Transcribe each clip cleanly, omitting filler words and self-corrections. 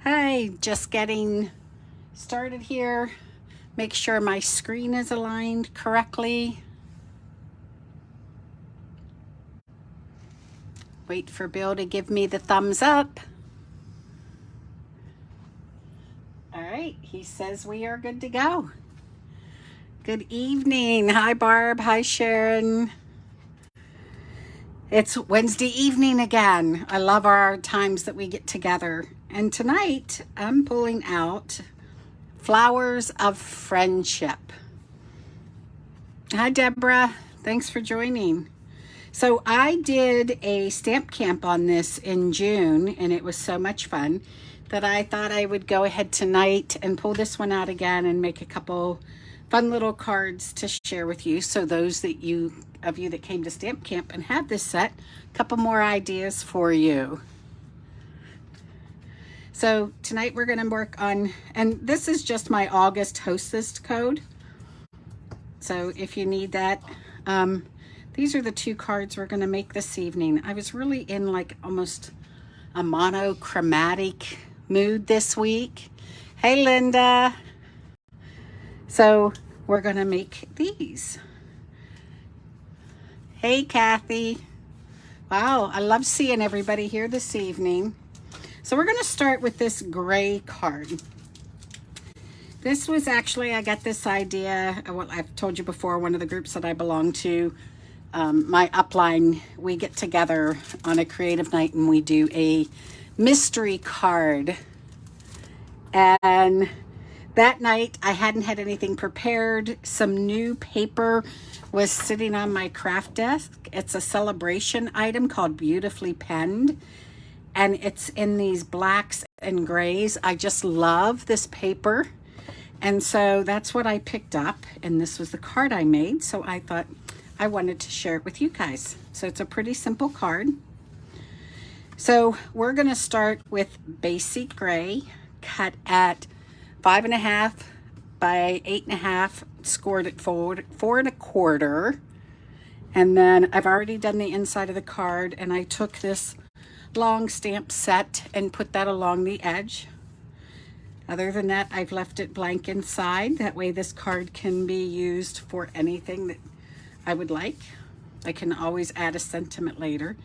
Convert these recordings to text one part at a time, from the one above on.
Hi, just getting started here. Make sure my screen is aligned correctly. Wait for Bill to give me the thumbs up. All right, he says we are good to go. Good evening. Hi, Barb. Hi, Sharon. It's Wednesday evening again. I love our times that we get together. And tonight I'm pulling out Flowers of Friendship. Hi, Deborah. Thanks for joining. So I did a stamp camp on this in June, and it was so much fun that I thought I would go ahead tonight and pull this one out again and make a couple fun little cards to share with you. So those of you that came to stamp camp and had this set, a couple more ideas for you. So tonight we're going to work on, and this is just my August hostess code. So if you need that, these are the two cards we're going to make this evening. I was really in like almost a monochromatic mood this week. Hey, Linda. So we're going to make these. Hey, Kathy. Wow, I love seeing everybody here this evening. So we're going to start with this gray card. This was actually, I got this idea, well, I've told you before, one of the groups that I belong to, my upline, we get together on a creative night and we do a mystery card. And that night I hadn't had anything prepared. Some new paper was sitting on my craft desk. It's a celebration item called Beautifully Penned. And it's in these blacks and grays. I just love this paper. And so that's what I picked up. And this was the card I made. So I thought I wanted to share it with you guys. So it's a pretty simple card. So we're going to start with basic gray, cut at 5.5 by 8.5, scored at 4.25. And then I've already done the inside of the card, and I took this long stamp set and put that along the edge. Other than that, I've left it blank inside. That way this card can be used for anything that I would like. I can always add a sentiment later.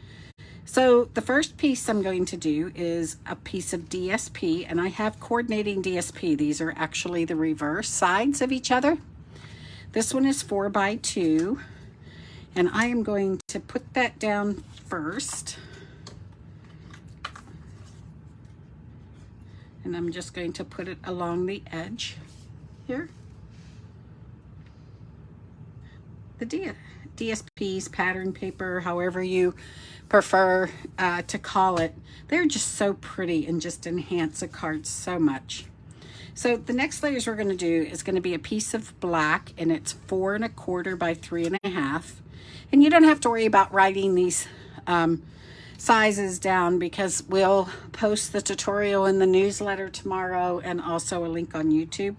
So the first piece I'm going to do is a piece of DSP, and I have coordinating DSP. These are actually the reverse sides of each other. This one is 4 by 2, and I am going to put that down first. And I'm just going to put it along the edge here. The DSPs, pattern paper, however you prefer to call it, they're just so pretty and just enhance a card so much. So the next layers we're going to do is going to be a piece of black, and it's 4.25 by 3.5. And you don't have to worry about writing these sizes down, because we'll post the tutorial in the newsletter tomorrow and also a link on YouTube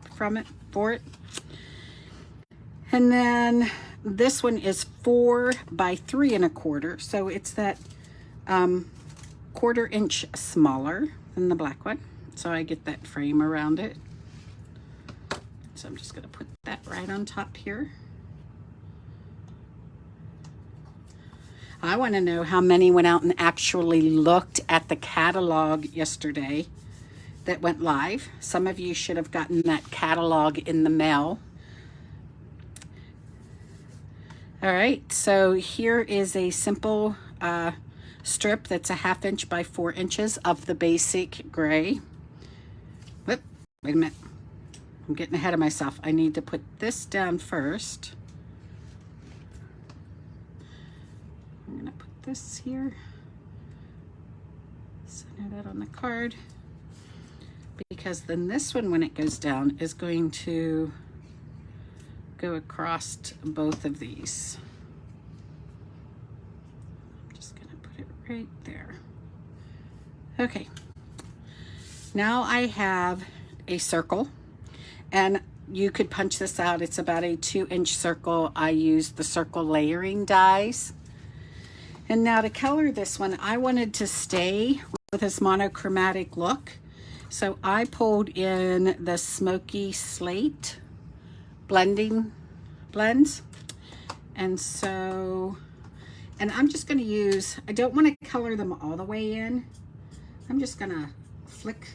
for it. And then this one is 4 by 3.25, so it's that 1/4 inch smaller than the black one. So I get that frame around it. So I'm just going to put that right on top here. I want to know how many went out and actually looked at the catalog yesterday that went live. Some of you should have gotten that catalog in the mail. All right, so here is a simple strip that's a 1/2 inch by 4 inches of the basic gray. Whoop, wait a minute. I'm getting ahead of myself. I need to put this down first. I'm going to put this here, center that on the card, because then this one, when it goes down, is going to go across both of these. I'm just going to put it right there. Okay, now I have a circle, and you could punch this out. It's about a 2-inch circle. I used the circle layering dies. And now to color this one, I wanted to stay with this monochromatic look. So I pulled in the Smoky Slate blends. And so, and I'm just going to use, I don't want to color them all the way in. I'm just going to flick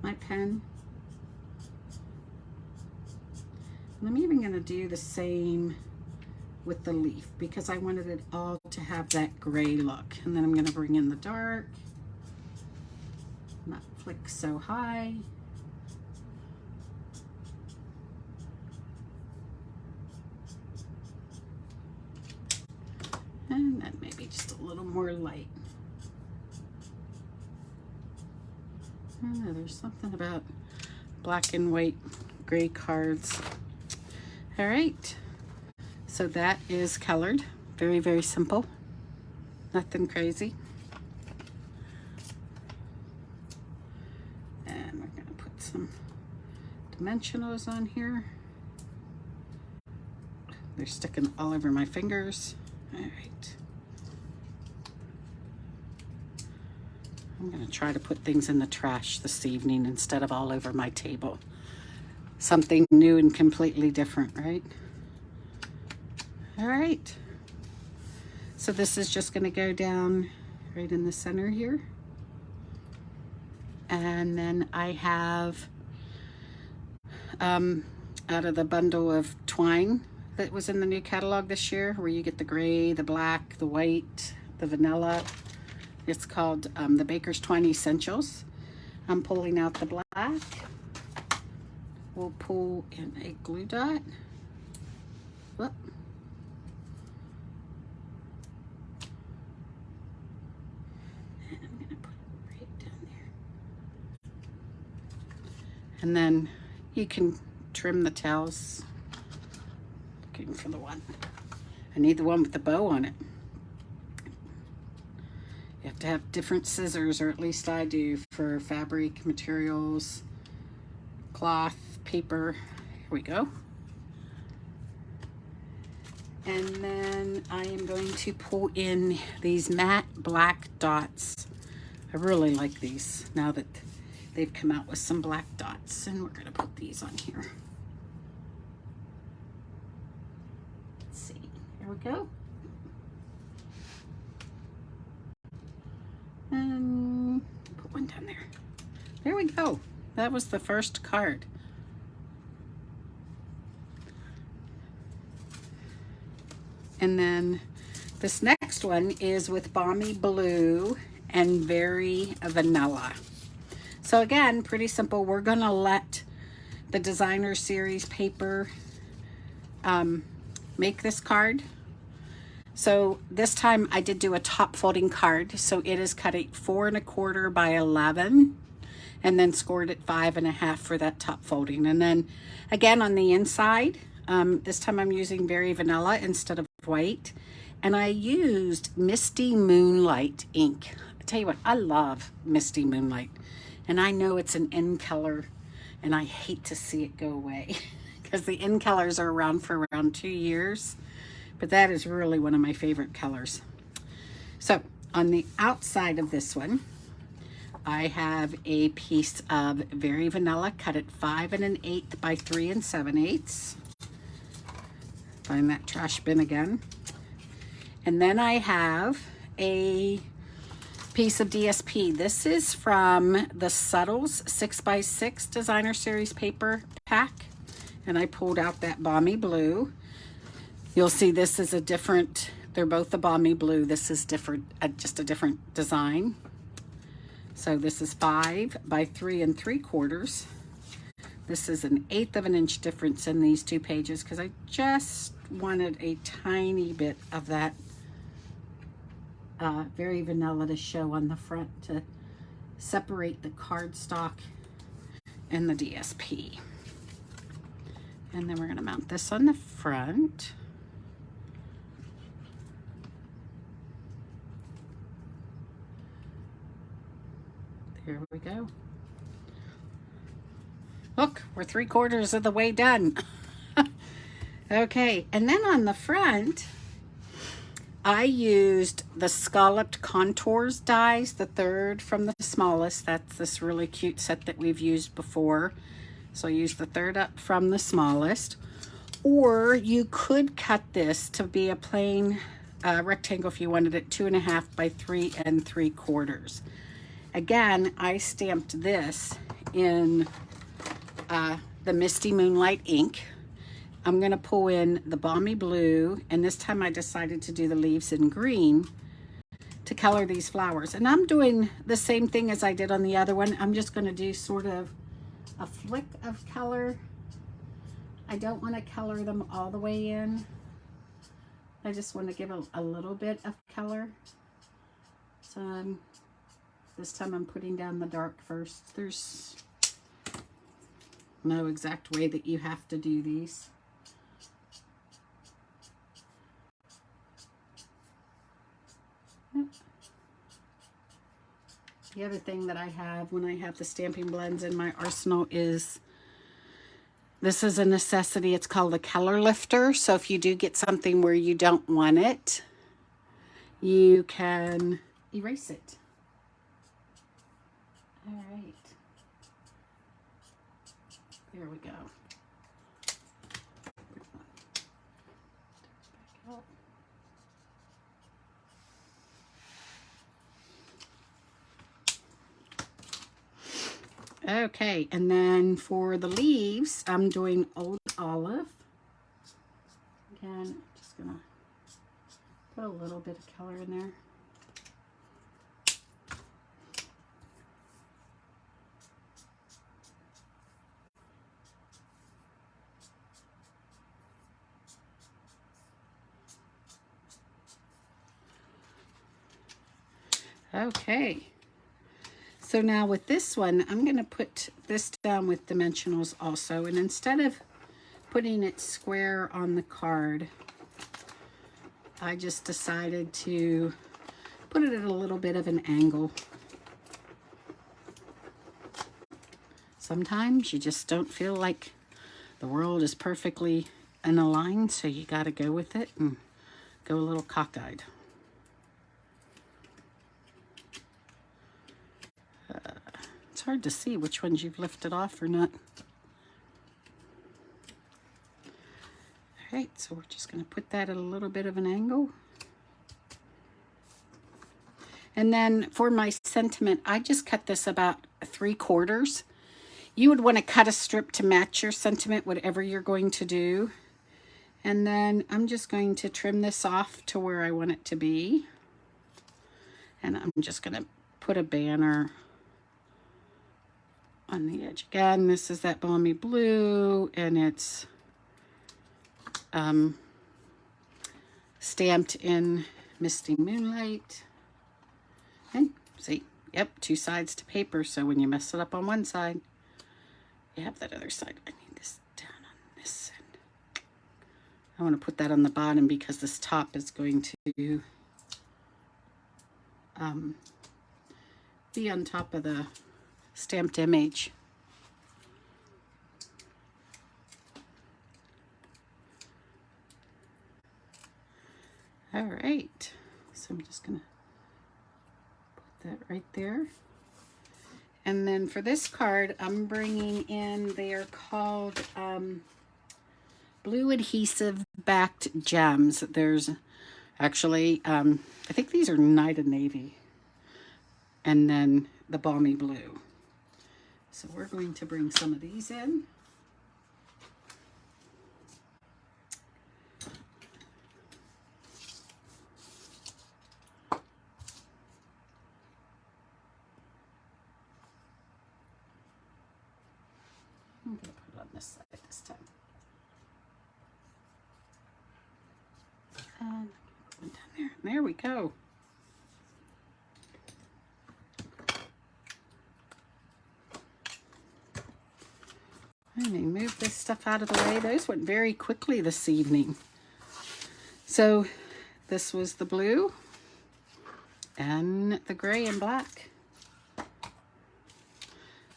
my pen. And I'm even going to do the same with the leaf because I wanted it all to have that gray look. And then I'm going to bring in the dark, not flick so high. And then maybe just a little more light. I don't know, there's something about black and white gray cards. All right, so that is colored. Very, very simple. Nothing crazy. And we're gonna put some dimensionals on here. They're sticking all over my fingers. All right. I'm gonna try to put things in the trash this evening instead of all over my table. Something new and completely different, right? All right. So this is just gonna go down right in the center here. And then I have, out of the bundle of twine that was in the new catalog this year, where you get the gray, the black, the white, the vanilla. It's called the Baker's Twine Essentials. I'm pulling out the black. We'll pull in a glue dot. Whoop. And I'm gonna put it right down there. And then you can trim the tails. Looking for the one. I need the one with the bow on it. You have to have different scissors, or at least I do, for fabric, materials, cloth, paper. Here we go. And then I am going to pull in these matte black dots. I really like these now that they've come out with some black dots, and we're going to put these on here. Let's see. Here we go. And put one down there. There we go. That was the first card. And then this next one is with Balmy Blue and Very Vanilla. So again, pretty simple. We're gonna let the designer series paper make this card. So this time I did do a top folding card. So it is cut at 4 1/4 by 11 and then scored at 5 1/2 for that top folding. And then again on the inside, this time I'm using Very Vanilla instead of white. And I used Misty Moonlight ink. I tell you what, I love Misty Moonlight. And I know it's an in color and I hate to see it go away because the in colors are around for around 2 years. But that is really one of my favorite colors. So on the outside of this one, I have a piece of Very Vanilla cut at 5 1/8 by 3 7/8. Find that trash bin again. And then I have a piece of DSP. This is from the Subtles 6x6 Designer Series paper pack. And I pulled out that Balmy Blue. You'll see this is a different, they're both the Balmy Blue. This is different, just a different design. So this is 5 by 3 3/4. This is an 1/8 of an inch difference in these two pages because I just wanted a tiny bit of that Very Vanilla to show on the front to separate the cardstock and the DSP. And then we're going to mount this on the front. Here we go. Look, we're 3/4 of the way done. Okay, and then on the front, I used the Scalloped Contours dies, the third from the smallest. That's this really cute set that we've used before. So I used the third up from the smallest. Or you could cut this to be a plain rectangle if you wanted it 2.5 by 3 3/4. Again, I stamped this in the Misty Moonlight ink. I'm gonna pull in the Balmy Blue, and this time I decided to do the leaves in green to color these flowers. And I'm doing the same thing as I did on the other one. I'm just gonna do sort of a flick of color. I don't wanna color them all the way in. I just wanna give a little bit of color. So this time I'm putting down the dark first. There's no exact way that you have to do these. The other thing that I have when I have the stamping blends in my arsenal is, this is a necessity. It's called a color lifter. So if you do get something where you don't want it, you can erase it. All right. Here we go. Okay, and then for the leaves, I'm doing Old Olive. Again, I'm just gonna put a little bit of color in there. Okay. So now with this one, I'm going to put this down with dimensionals also. And instead of putting it square on the card, I just decided to put it at a little bit of an angle. Sometimes you just don't feel like the world is perfectly in a line, so you got to go with it and go a little cockeyed. It's hard to see which ones you've lifted off or not. All right, so we're just going to put that at a little bit of an angle. And then for my sentiment, I just cut this about 3/4. You would want to cut a strip to match your sentiment, whatever you're going to do. And then I'm just going to trim this off to where I want it to be. And I'm just going to put a banner on the edge. Again, this is that Balmy Blue, and it's stamped in Misty Moonlight. And see, yep, 2 sides to paper, so when you mess it up on one side, you have that other side. I need this down on this end. I want to put that on the bottom because this top is going to be on top of the stamped image. All right, so I'm just gonna put that right there. And then for this card, I'm bringing in, they are called Blue Adhesive Backed Gems. There's actually, I think these are Night of Navy, and then the Balmy Blue. So we're going to bring some of these in. I'm going to put it on this side this time. And put one down there. There we go. Let me move this stuff out of the way. Those went very quickly this evening. So this was the blue and the gray and black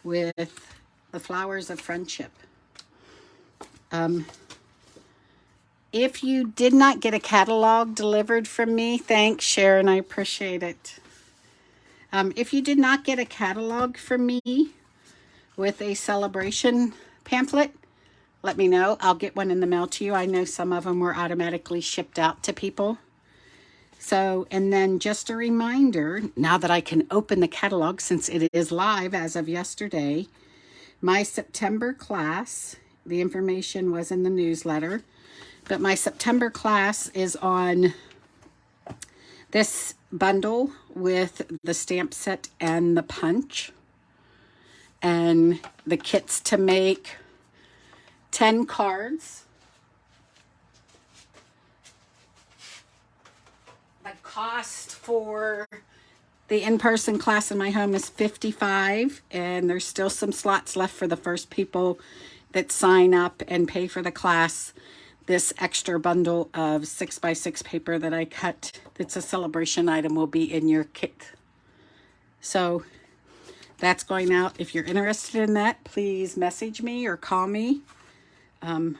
with the flowers of friendship. If you did not get a catalog delivered from me, thanks, Sharon. I appreciate it. If you did not get a catalog from me with a celebration pamphlet, let me know. I'll get one in the mail to you. I know some of them were automatically shipped out to people. So, and then just a reminder, now that I can open the catalog since it is live as of yesterday, my September class, the information was in the newsletter, but my September class is on this bundle with the stamp set and the punch and the kits to make 10 cards. The cost for the in-person class in my home is $55, and there's still some slots left for the first people that sign up and pay for the class. This extra bundle of 6x6 paper that I cut, it's a celebration item, will be in your kit. So that's going out. If you're interested in that, please message me or call me,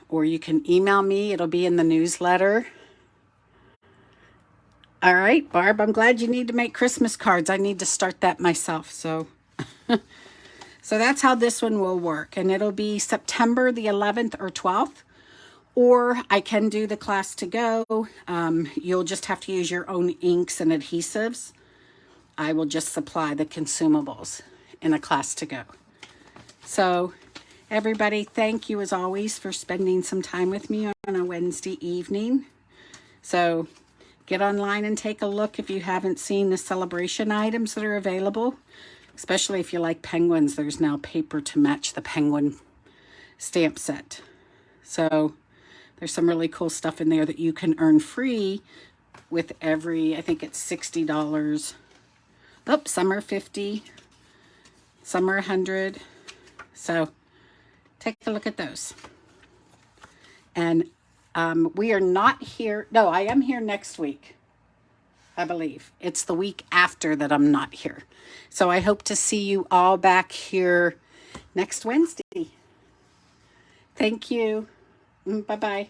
or you can email me. It'll be in the newsletter. All right, Barb, I'm glad you need to make Christmas cards. I need to start that myself. So that's how this one will work. And it'll be September the 11th or 12th. Or I can do the class to go. You'll just have to use your own inks and adhesives. I will just supply the consumables in a class to go. So everybody, thank you as always for spending some time with me on a Wednesday evening. So get online and take a look if you haven't seen the celebration items that are available, especially if you like penguins. There's now paper to match the penguin stamp set. So there's some really cool stuff in there that you can earn free with every, I think it's $60. Oh, some are $50, some are $100. So take a look at those. And we are not here. No, I am here next week, I believe. It's the week after that I'm not here. So I hope to see you all back here next Wednesday. Thank you. Bye-bye.